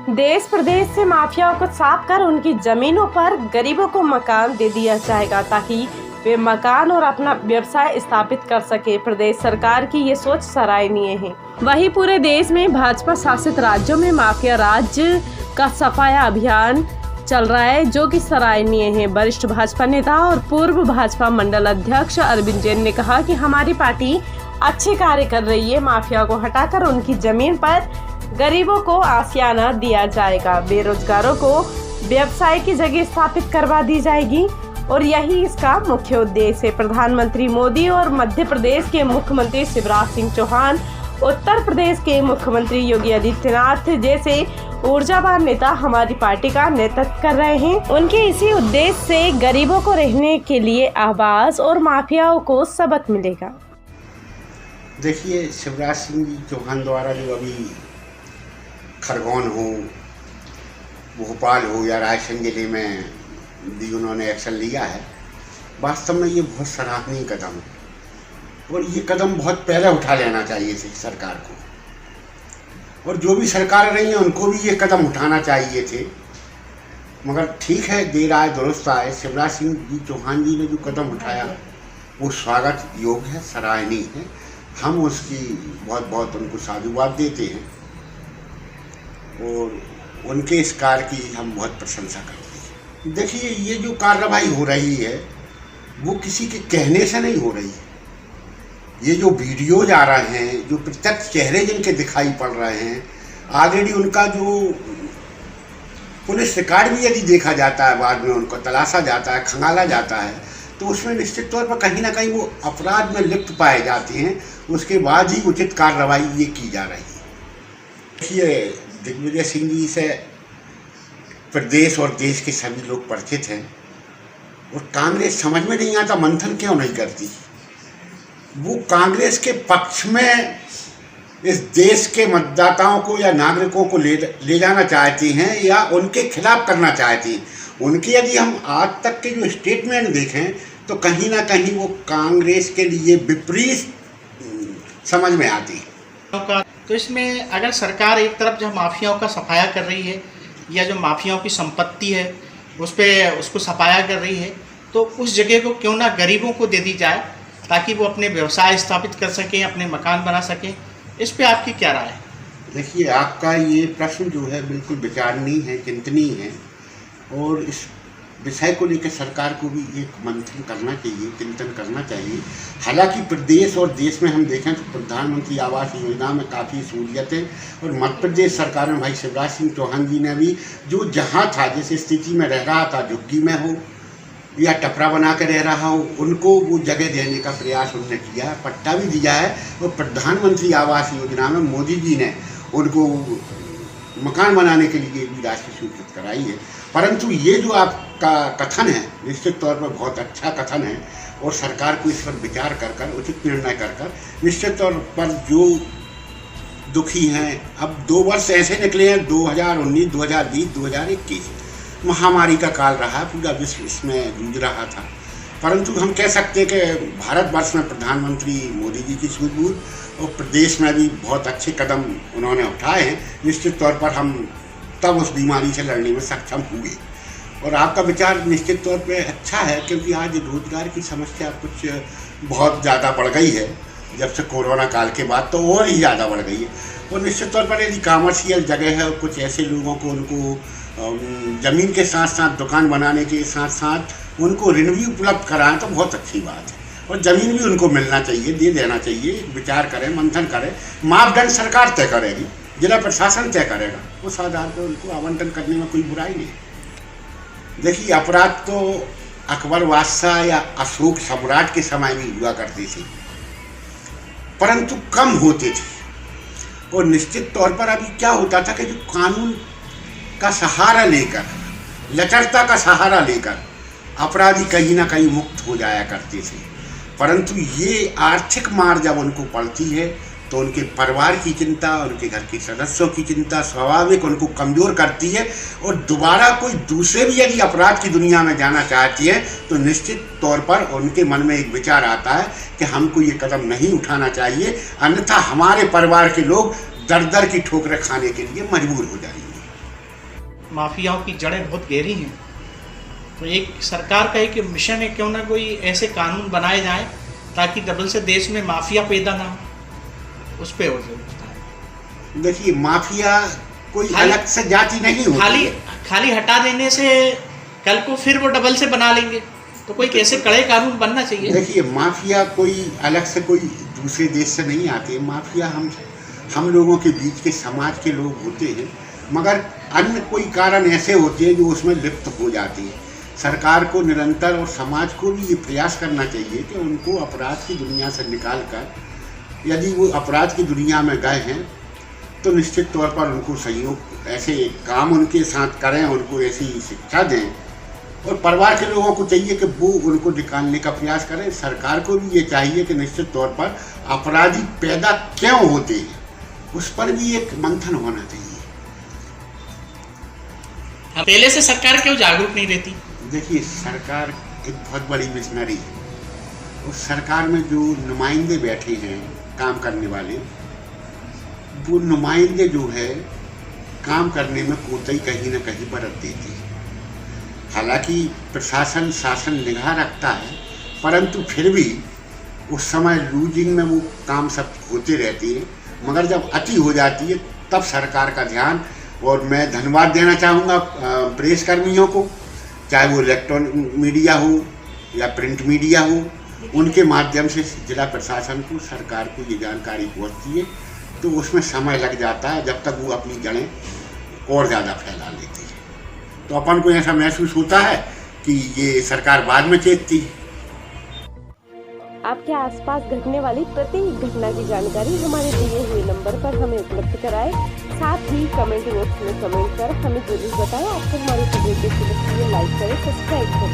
देश प्रदेश से माफियाओं को साफ कर उनकी जमीनों पर गरीबों को मकान दे दिया जाएगा ताकि वे मकान और अपना व्यवसाय स्थापित कर सके। प्रदेश सरकार की ये सोच सराहनीय है। वहीं पूरे देश में भाजपा शासित राज्यों में माफिया राज का सफाया अभियान चल रहा है, जो कि सराहनीय है। वरिष्ठ भाजपा नेता और पूर्व भाजपा मंडल अध्यक्ष अरविंद जैन ने कहा कि हमारी पार्टी अच्छे कार्य कर रही है। माफिया को हटाकर उनकी जमीन पर गरीबों को आशियाना दिया जाएगा, बेरोजगारों को व्यवसाय की जगह स्थापित करवा दी जाएगी और यही इसका मुख्य उद्देश्य है। प्रधानमंत्री मोदी और मध्य प्रदेश के मुख्यमंत्री शिवराज सिंह चौहान, उत्तर प्रदेश के मुख्यमंत्री योगी आदित्यनाथ जैसे ऊर्जावान नेता हमारी पार्टी का नेतृत्व कर रहे हैं। उनके इसी उद्देश्य से गरीबों को रहने के लिए आवास और माफियाओं को सबक मिलेगा। देखिए, शिवराज सिंह चौहान द्वारा जो अभी खरगोन हो, भोपाल हो या रायसेन जिले में भी उन्होंने एक्शन लिया है, वास्तव में ये बहुत सराहनीय कदम है और ये कदम बहुत पहले उठा लेना चाहिए थी सरकार को, और जो भी सरकार रही है उनको भी ये कदम उठाना चाहिए थे। मगर ठीक है, देर आए दुरुस्त आए। शिवराज सिंह चौहान जी ने जो कदम उठाया वो स्वागत योग्य है, सराहनीय है। हम उसकी बहुत बहुत उनको साधुवाद देते हैं और उनके इस कार्य की हम बहुत प्रशंसा करते हैं। देखिए, ये जो कार्रवाई हो रही है वो किसी के कहने से नहीं हो रही है। ये जो वीडियोज आ रहे हैं, जो प्रत्यक्ष चेहरे जिनके दिखाई पड़ रहे हैं, ऑलरेडी उनका जो पुलिस रिकॉर्ड भी यदि देखा जाता है, बाद में उनको तलाशा जाता है, खंगाला जाता है, तो उसमें निश्चित तौर पर कहीं ना कहीं वो अपराध में लिप्त पाए जाते हैं। उसके बाद ही उचित कार्रवाई ये की जा रही है। देखिए, दिग्विजय सिंह जी से प्रदेश और देश के सभी लोग परिचित हैं और कांग्रेस समझ में नहीं आता मंथन क्यों नहीं करती। वो कांग्रेस के पक्ष में इस देश के मतदाताओं को या नागरिकों को ले जाना चाहती हैं या उनके खिलाफ करना चाहती हैं। उनके यदि हम आज तक के जो स्टेटमेंट देखें तो कहीं ना कहीं वो कांग्रेस के लिए विपरीत समझ में आती है। तो इसमें अगर सरकार एक तरफ जो माफियाओं का सफाया कर रही है या जो माफियाओं की संपत्ति है उसको सफाया कर रही है, तो उस जगह को क्यों ना गरीबों को दे दी जाए ताकि वो अपने व्यवसाय स्थापित कर सकें, अपने मकान बना सकें। इस पे आपकी क्या राय है? देखिए, आपका ये प्रश्न जो है बिल्कुल विचारणीय है, चिंतनीय है और इस विषय को लेकर सरकार को भी एक मंथन करना चाहिए, चिंतन करना चाहिए। हालांकि प्रदेश और देश में हम देखें तो प्रधानमंत्री आवास योजना में काफ़ी सहूलियत है और मध्य प्रदेश सरकार में भाई शिवराज सिंह चौहान जी ने भी जो जहां था, जिस स्थिति में रह रहा था, झुग्गी में हो या टपरा बना कर रह रहा हो, उनको वो जगह देने का प्रयास उन्होंने किया है, पट्टा भी दिया है और प्रधानमंत्री आवास योजना में मोदी जी ने उनको मकान बनाने के लिए भी राशि स्वीकृत कराई है। परंतु ये जो आपका कथन है निश्चित तौर पर बहुत अच्छा कथन है और सरकार को इस पर विचार कर उचित निर्णय कर निश्चित तौर पर जो दुखी हैं, अब 2 वर्ष ऐसे निकले हैं, 2019, 2020, 2021 महामारी का काल रहा, पूरा विश्व इसमें जूझ रहा था। परंतु हम कह सकते हैं कि भारतवर्ष में प्रधानमंत्री मोदी जी की सूझबूझ और प्रदेश में भी बहुत अच्छे कदम उन्होंने उठाए हैं। निश्चित तौर पर हम तब उस बीमारी से लड़ने में सक्षम हुए और आपका विचार निश्चित तौर पे अच्छा है, क्योंकि आज रोजगार की समस्या कुछ बहुत ज़्यादा बढ़ गई है। जब से कोरोना काल के बाद तो और ही ज़्यादा बढ़ गई है और निश्चित तौर पर यदि कॉमर्शियल जगह है और कुछ ऐसे लोगों को उनको ज़मीन के साथ साथ दुकान बनाने के साथ साथ उनको ऋण भी उपलब्ध कराएं तो बहुत अच्छी बात है और ज़मीन भी उनको मिलना चाहिए, दे देना चाहिए। विचार करें, मंथन करें, मापदंड सरकार तय करेगी, जिला प्रशासन तय करेगा, उस आधार पर उनको आवंटन करने में कोई बुराई नहीं। देखिए, अपराध तो अकबर बादशाह या अशोक सम्राट के समय में हुआ करती थी, परंतु कम होते थे और निश्चित तौर पर अभी क्या होता था कि जो कानून का सहारा लेकर, लचरता का सहारा लेकर अपराधी कहीं ना कहीं मुक्त हो जाया करते थे। परंतु ये आर्थिक मार जब उनको पड़ती है तो उनके परिवार की चिंता, उनके घर के सदस्यों की चिंता स्वाभाविक उनको कमज़ोर करती है और दोबारा कोई दूसरे भी यदि अपराध की दुनिया में जाना चाहती है तो निश्चित तौर पर उनके मन में एक विचार आता है कि हमको ये कदम नहीं उठाना चाहिए, अन्यथा हमारे परिवार के लोग दर दर की ठोकरें खाने के लिए मजबूर हो जाएंगे। माफियाओं की जड़ें बहुत गहरी हैं। तो एक सरकार का एक मिशन है, क्यों ना कोई ऐसे कानून बनाए जाएं ताकि डबल से देश में माफिया पैदा ना हो। उस पर और देखिए, माफिया कोई अलग से जाति नहीं होती। खाली हटा देने से कल को फिर वो डबल से बना लेंगे, तो कोई कैसे कड़े कानून बनना चाहिए। देखिए, माफिया कोई अलग से कोई दूसरे देश से नहीं आते। माफिया हम लोगों के बीच के समाज के लोग होते हैं, मगर अन्य कोई कारण ऐसे होते हैं जो उसमें लिप्त हो जाती है। सरकार को निरंतर और समाज को भी ये प्रयास करना चाहिए कि उनको अपराध की दुनिया से निकाल कर, यदि वो अपराध की दुनिया में गए हैं तो निश्चित तौर पर उनको सहयोग, ऐसे काम उनके साथ करें, उनको ऐसी शिक्षा दें, और परिवार के लोगों को चाहिए कि वो उनको निकालने का प्रयास करें। सरकार को भी ये चाहिए कि निश्चित तौर पर अपराधी पैदा क्यों होते हैं उस पर भी एक मंथन होना चाहिए। पहले से सरकार क्यों जागरूक नहीं रहती? देखिए, सरकार एक बहुत बड़ी मिशनरी है। उस सरकार में जो नुमाइंदे बैठे हैं काम करने वाले, वो नुमाइंदे जो है काम करने में कोताही कहीं ना कहीं बरत देती है। हालांकि प्रशासन शासन निगाह रखता है, परंतु फिर भी उस समय लूजिंग में वो काम सब होते रहती है। मगर जब अति हो जाती है तब सरकार का ध्यान, और मैं धन्यवाद देना चाहूँगा प्रेस कर्मियों को, चाहे वो इलेक्ट्रॉनिक मीडिया हो या प्रिंट मीडिया हो, उनके माध्यम से जिला प्रशासन को, सरकार को ये जानकारी पहुँचती है। तो उसमें समय लग जाता है जब तक वो अपनी जड़ें और ज़्यादा फैला लेती है। तो अपन को ऐसा महसूस होता है कि ये सरकार बाद में चेतती है। आपके आसपास घटने वाली प्रत्येक घटना की जानकारी हमारे दिए हुए नंबर पर हमें उपलब्ध कराएं। साथ ही कमेंट बॉक्स में कमेंट कर हमें जरूर बताएं आपको हमारी वीडियो कैसी लगती है। लाइक करें, सब्सक्राइब करें।